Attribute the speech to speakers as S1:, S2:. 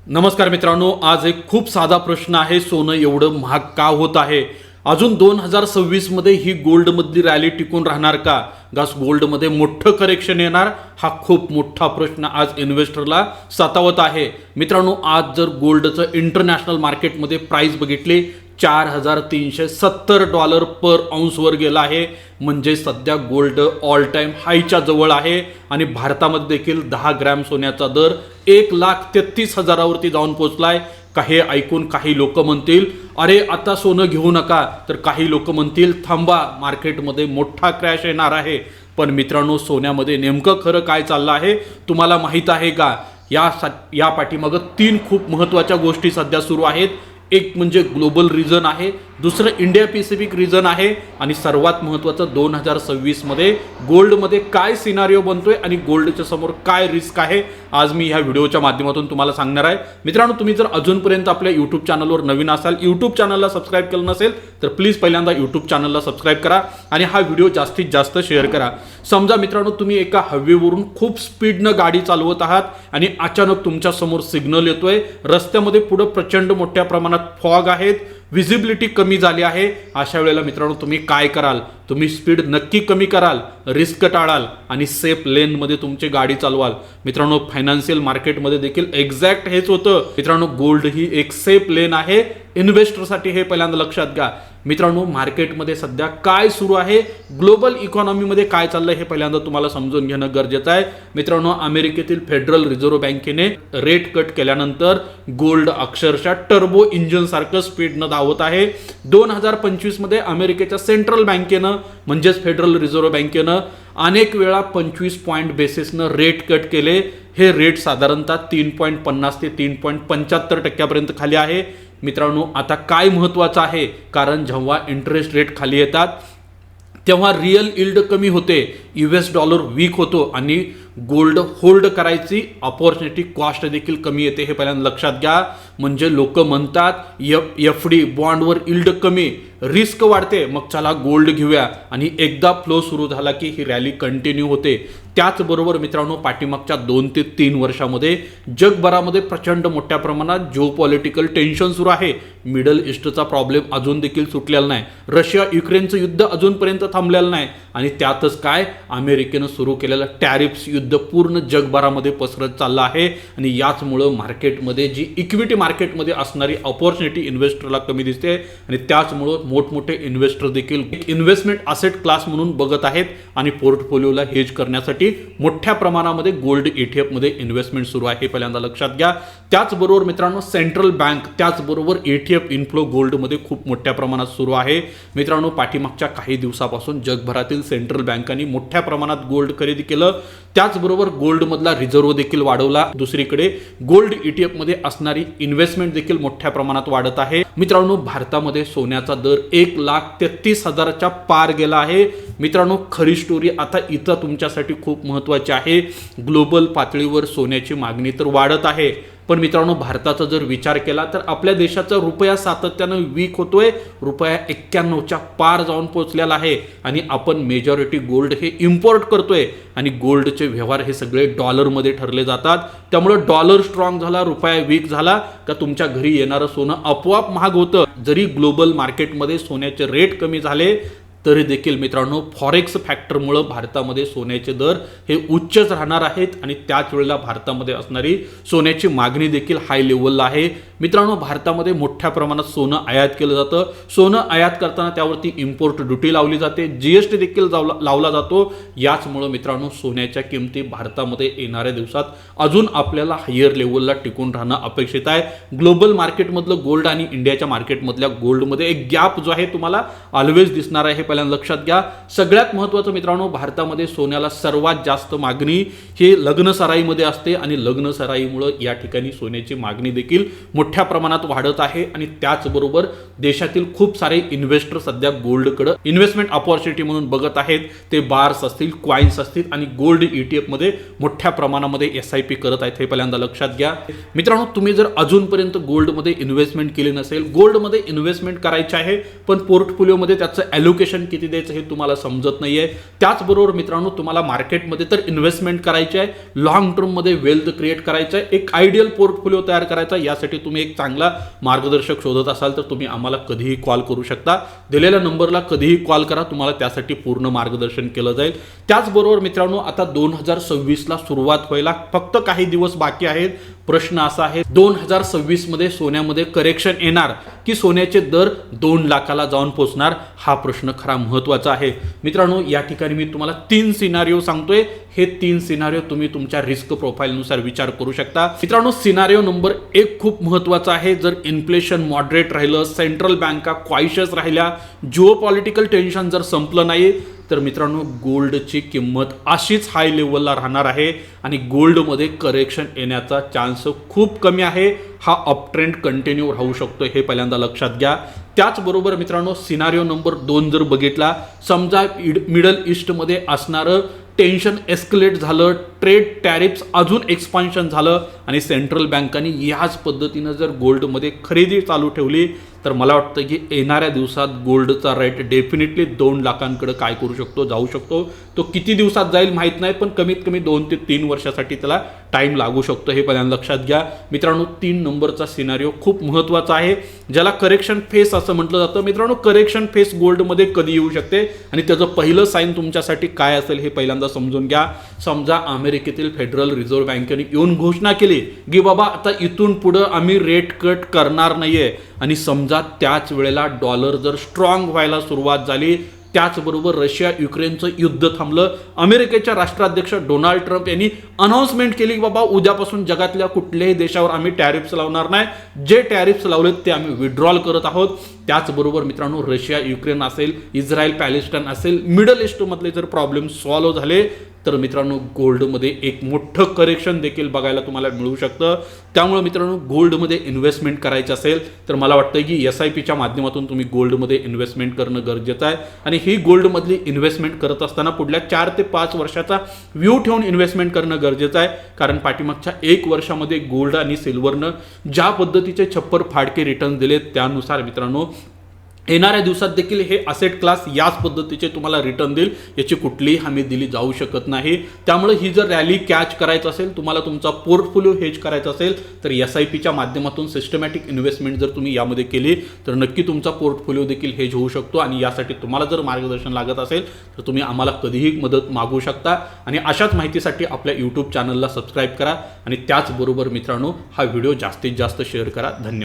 S1: नमस्कार मित्रांनो, आज एक खूप साधा प्रश्न आहे. सोनं एवढं महाग का होत आहे? अजून 2026 मध्ये ही गोल्डमधली रॅली टिकून राहणार का? गोल्डमध्ये मोठं करेक्शन येणार? हा खूप मोठा प्रश्न आज इन्व्हेस्टरला सतावत आहे. मित्रांनो, आज जर गोल्डचं इंटरनॅशनल मार्केटमध्ये प्राइस बघितली $4,370 पर औंसवर गेला आहे. म्हणजे सध्या गोल्ड ऑल टाइम हायच्या जवळ आहे आणि भारतामध्ये देखील 10 ग्रॅम सोन्याचा दर 1,33,000वरती जाऊन पोहोचलाय. हे ऐकून काही लोक म्हणतील अरे आता सोनं घेऊ नका, तर काही लोक म्हणतील थांबा, मार्केटमध्ये मोठा क्रॅश येणार आहे. पण मित्रांनो, सोन्यामध्ये नेमकं खरं काय चाललं आहे तुम्हाला माहीत आहे का? या पाठीमागं 3 खूप महत्त्वाच्या गोष्टी सध्या सुरू आहेत. एक म्हणजे ग्लोबल रिजन आहे, दुसरं इंडिया पॅसिफिक रिजन आहे आणि सर्वात महत्त्वाचं 2026 मध्ये गोल्डमध्ये काय सिनारिओ बनतोय आणि गोल्डच्या समोर काय रिस्क आहे, आज मी ह्या व्हिडिओच्या माध्यमातून तुम्हाला सांगणार आहे. मित्रांनो, तुम्ही जर अजूनपर्यंत आपल्या यूट्यूब चॅनलवर नवीन असाल, यूट्यूब चॅनलला सबस्क्राईब केलं नसेल तर प्लीज पहिल्यांदा यूट्यूब चॅनलला सबस्क्राईब करा आणि हा व्हिडिओ जास्तीत जास्त शेअर करा. समजा मित्रांनो, तुम्ही एका हायवेवरून खूप स्पीडनं गाडी चालवत आहात आणि अचानक तुमच्या समोर सिग्नल येतोय, रस्त्यामध्ये पुढे प्रचंड मोठ्या प्रमाणात फॉग आहेत, विजिबिलिटी कमी झाली आहे. अशा वेळेला मित्रांनो तुम्ही काय कराल? तुम्ही स्पीड नक्की कमी कराल, रिस्क टाळाल आणि सेफ लेनमध्ये तुमची गाडी चालवाल. मित्रांनो, फायनान्शियल मार्केटमध्ये देखील एक्झॅक्ट हेच होतं. मित्रांनो, गोल्ड ही एक सेफ लेन आहे इन्व्हेस्टरसाठी, हे पहिल्यांदा लक्षात घ्या. मित्रांनो, मार्केटमध्ये सध्या काय सुरू आहे, ग्लोबल इकॉनॉमीमध्ये काय चाललंय हे पहिल्यांदा तुम्हाला समजून घेणं गरजेचं आहे. मित्रांनो, अमेरिकेतील फेडरल रिझर्व्ह बँकेने रेट कट केल्यानंतर गोल्ड अक्षरशः टर्बो इंजिन सारखं स्पीडनं धावत आहे. 2025 मध्ये अमेरिकेच्या सेंट्रल बँकेनं म्हणजेच फेडरल रिझर्व्ह बँकेनं अनेक वेळा 25 पॉईंट बेसिसनं रेट कट केले. हे रेट साधारणतः 3.50 ते 3.75% खाली आहे. मित्रांनो, आता काय महत्त्वाचं आहे, कारण जेव्हा इंटरेस्ट रेट खाली येतात तेव्हा रिअल यील्ड कमी होते, US डॉलर वीक होतो आणि गोल्ड होल्ड करायची अपॉर्च्युनिटी कॉस्ट देखील कमी येते, हे पहिल्यांदा लक्षात घ्या. म्हणजे लोक म्हणतात FD बॉन्डवर यील्ड कमी, रिस्क वाढते, मग चला गोल्ड घेऊया आणि एकदा फ्लो सुरू झाला की ही रॅली कंटिन्यू होते. त्याचबरोबर मित्रांनो, पाठीमागच्या 2 ते 3 वर्षामध्ये जगभरामध्ये प्रचंड मोठ्या प्रमाणात जिओपॉलिटिकल टेन्शन सुरू आहे. मिडल ईस्टचा प्रॉब्लेम अजून देखील सुटलेला नाही, रशिया युक्रेनचं युद्ध अजूनपर्यंत थांबलेलं नाही आणि त्यातच काय, अमेरिकेनं सुरू केलेलं टॅरिफ्स युद्ध पूर्ण जगभरामध्ये पसरत चाललं आहे. आणि याचमुळं मार्केटमध्ये जी इक्विटी मार्केटमध्ये असणारी अपॉर्च्युनिटी इन्व्हेस्टरला कमी दिसते आणि त्याचमुळं मोठमोठे इन्व्हेस्टर देखील इन्व्हेस्टमेंट असेट क्लास म्हणून बघत आहेत आणि पोर्टफोलिओला हेज करण्यासाठी मोठ्या प्रमाणामध्ये गोल्ड ETF मध्ये इन्व्हेस्टमेंट सुरू आहे, हे पहिल्यांदा लक्षात घ्या. त्याचबरोबर मित्रांनो, सेंट्रल बँक त्याचबरोबर ETF इन्फ्लो गोल्डमध्ये खूप मोठ्या प्रमाणात सुरू आहे. मित्रांनो, पाठीमागच्या काही दिवसापासून जगभरातील सेंट्रल बँकांनी मोठ्या प्रमाणात गोल्ड खरेदी केलं, त्याचबरोबर गोल्डमधला रिझर्व्ह देखील वाढवला. दुसरीकडे गोल्ड ETF मध्ये असणारी इन्व्हेस्टमेंट देखील मोठ्या प्रमाणात वाढत आहे. मित्रांनो, भारतामध्ये सोन्याचा दर 1,33,000च्या पार गेला आहे. मित्रांनो, खरी स्टोरी आता इथं तुमच्यासाठी खूप महत्त्वाची आहे. ग्लोबल पातळीवर सोन्याची मागणी तर वाढत आहे, पण मित्रांनो, भारताचा जर विचार केला तर आपल्या देशाचा रुपया सातत्यानं वीक होतोय. रुपया 91च्या पार जाऊन पोहोचलेला आहे आणि आपण मेजॉरिटी गोल्ड हे इम्पोर्ट करतोय आणि गोल्डचे व्यवहार हे सगळे डॉलरमध्ये ठरले जातात. त्यामुळे डॉलर स्ट्रॉंग झाला, रुपया वीक झाला का तुमच्या घरी येणारं सोनं आपोआप महाग होतं. जरी ग्लोबल मार्केटमध्ये सोन्याचे रेट कमी झाले तरी देखील मित्रांनो, फॉरेक्स फॅक्टरमुळे भारतामध्ये सोन्याचे दर हे उच्चच राहणार आहेत आणि त्याच वेळेला भारतामध्ये असणारी सोन्याची मागणी देखील हाय लेवलला आहे. मित्रांनो, भारतामध्ये मोठ्या प्रमाणात सोनं आयात केलं जातं. सोनं आयात करताना त्यावरती इम्पोर्ट ड्युटी लावली जाते, GST देखील लावला जातो. याचमुळे मित्रांनो, सोन्याच्या किमती भारतामध्ये येणाऱ्या दिवसात अजून आपल्याला हायर लेवलला टिकून राहणं अपेक्षित आहे. ग्लोबल मार्केटमधलं गोल्ड आणि इंडियाच्या मार्केटमधल्या गोल्डमध्ये एक गॅप जो आहे तुम्हाला ऑलवेज दिसणार आहे, पहिल्यांदा लक्षात घ्या. सगळ्यात महत्त्वाचं मित्रांनो, भारतामध्ये सोन्याला सर्वात जास्त मागणी हे लग्न सराईमध्ये असते आणि लग्न सराईमुळे या ठिकाणी सोन्याची मागणी देखील मोठ्या प्रमाणात वाढत आहे आणि त्याचबरोबर देशातील खूप सारे इन्व्हेस्टर सध्या गोल्डकडे इन्व्हेस्टमेंट अपॉर्च्युनिटी म्हणून बघत आहेत. ते बार्स असतील, कॉइन्स असतील आणि गोल्ड ETF मध्ये मोठ्या प्रमाणामध्ये SIP करत आहेत, हे पहिल्यांदा लक्षात घ्या. मित्रांनो, तुम्ही जर अजूनपर्यंत गोल्डमध्ये इन्व्हेस्टमेंट केली नसेल, गोल्डमध्ये इन्व्हेस्टमेंट करायची आहे पण पोर्टफोलिओमध्ये त्याचं ॲलोकेशन ड्युरेशन किती द्यायचं हे तुम्हाला समजत नाहीये. त्याचबरोबर मित्रांनो तुम्हाला मार्केटमध्ये तर इन्व्हेस्टमेंट करायची आहे, लॉंग टर्ममध्ये वेल्थ क्रिएट करायचं आहे, एक आयडियल पोर्टफोलिओ तयार करायचा. यासाठी तुम्ही एक चांगला मार्गदर्शक शोधत असाल तर तुम्ही आम्हाला कधीही कॉल करू शकता. दिलेल्या नंबरला कधीही कॉल करा, तुम्हाला त्यासाठी पूर्ण मार्गदर्शन केलं जाईल. त्याचबरोबर मित्रांनो आता 2026ला सुरुवात व्हायला फक्त काही दिवस बाकी आहेत. प्रश्न असा आहे 2026 मध्ये सोन्यामध्ये करेक्शन येणार की सोन्याचे दर 2 लाखाला जाऊन पोहोचणार, हा प्रश्न खरा महत्त्वाचा आहे. मित्रांनो या ठिकाणी मी तुम्हाला 3 सिनारिओ सांगतोय. हे 3 सिनारिओ तुम्ही तुमच्या रिस्क प्रोफाईलनुसार विचार करू शकता. मित्रांनो सिनारिओ नंबर 1 खूप महत्त्वाचा आहे. जर इन्फ्लेशन मॉडरेट राहिलं, सेंट्रल बँका क्वाइशस राहिल्या, जिओपॉलिटिकल टेन्शन जर संपलं नाही तर मित्रांनो गोल्डची किंमत अशीच हाय लेवलला राहणार आहे आणि गोल्डमध्ये करेक्शन येण्याचा चान्स खूप कमी आहे. हा अप ट्रेंड कंटिन्यू राहू शकतो, हे पहिल्यांदा लक्षात घ्या. त्याचबरोबर मित्रांनो सिनारिओ नंबर 2 जर बघितला, समजा मिडल ईस्टमध्ये असणारं टेन्शन एस्केलेट झालं, ट्रेड टॅरिफ्स अजून एक्सपान्शन झालं आणि सेंट्रल बँकांनी याच पद्धतीनं जर गोल्डमध्ये खरेदी चालू ठेवली तर मला वाटतं की येणाऱ्या दिवसात गोल्डचा रेट डेफिनेटली 2 लाखांकडे काय करू शकतो, जाऊ शकतो. तो किती दिवसात जाईल माहीत नाही, पण कमीत कमी 2 ते 3 वर्षासाठी त्याला टाइम लागू शकतो, हे पहिल्यांदा लक्षात घ्या. मित्रांनो 3 नंबरचा सिनारिओ खूप महत्त्वाचा आहे, ज्याला करेक्शन फेस असं म्हटलं जातं. मित्रांनो करेक्शन फेस गोल्डमध्ये कधी येऊ शकते आणि त्याचं पहिलं साईन तुमच्यासाठी काय असेल हे पहिल्यांदा समजून घ्या. समजा अमेरिकेतील फेडरल रिझर्व्ह बँकेने येऊन घोषणा केली की बाबा आता इथून पुढे आम्ही रेट कट करणार नाहीये आणि समजा त्याच वेळेला डॉलर जर स्ट्रॉंग व्हायला सुरुवात झाली, त्याचबरोबर रशिया युक्रेनचं युद्ध थांबलं, अमेरिकेच्या राष्ट्राध्यक्ष डोनाल्ड ट्रम्प यांनी अनाउन्समेंट केली की बाबा उद्यापासून जगातल्या कुठल्याही देशावर आम्ही टॅरिफ्स लावणार नाही, जे टॅरिफ्स लावलेत ते आम्ही विड्रॉल करत आहोत. त्याचबरोबर मित्रांनो रशिया युक्रेन असेल, इस्रायल पॅलेस्टाईन असेल, मिडल ईस्टमधले जर प्रॉब्लेम सॉल्व्ह झाले तर मित्रांनो गोल्डमध्ये एक मोठं करेक्शन देखील बघायला तुम्हाला मिळू शकतं. त्यामुळे मित्रांनो गोल्डमध्ये इन्व्हेस्टमेंट करायचं असेल तर मला वाटतं की SIPच्या माध्यमातून तुम्ही गोल्डमध्ये इन्व्हेस्टमेंट करणं गरजेचं आहे आणि ही गोल्डमधली इन्व्हेस्टमेंट करत असताना पुढल्या 4 ते 5 वर्षाचा व्ह्यू ठेवून इन्व्हेस्टमेंट करणं गरजेचं आहे. कारण पाठीमागच्या 1 वर्षामध्ये गोल्ड आणि सिल्वरनं ज्या पद्धतीचे छप्पर फाडके रिटर्न दिले त्यानुसार मित्रांनो येणाऱ्या दिवसात देखील हे असेट क्लास याच पद्धतीचे तुम्हाला रिटर्न देईल, याची कुठलीही हमी दिली जाऊ शकत नाही. त्यामुळे ही जर रॅली कॅच करायचं असेल, तुम्हाला तुमचा पोर्टफोलिओ हेज करायचा असेल तर SIPच्या माध्यमातून सिस्टमॅटिक इन्व्हेस्टमेंट जर तुम्ही यामध्ये केली तर नक्की तुमचा पोर्टफोलिओ देखील हेज होऊ शकतो. आणि यासाठी तुम्हाला जर मार्गदर्शन लागत असेल तर तुम्ही आम्हाला कधीही मदत मागू शकता. आणि अशाच माहितीसाठी आपल्या YouTube चॅनलला सबस्क्राईब करा आणि त्याचबरोबर मित्रांनो हा व्हिडिओ जास्तीत जास्त शेअर करा. धन्यवाद.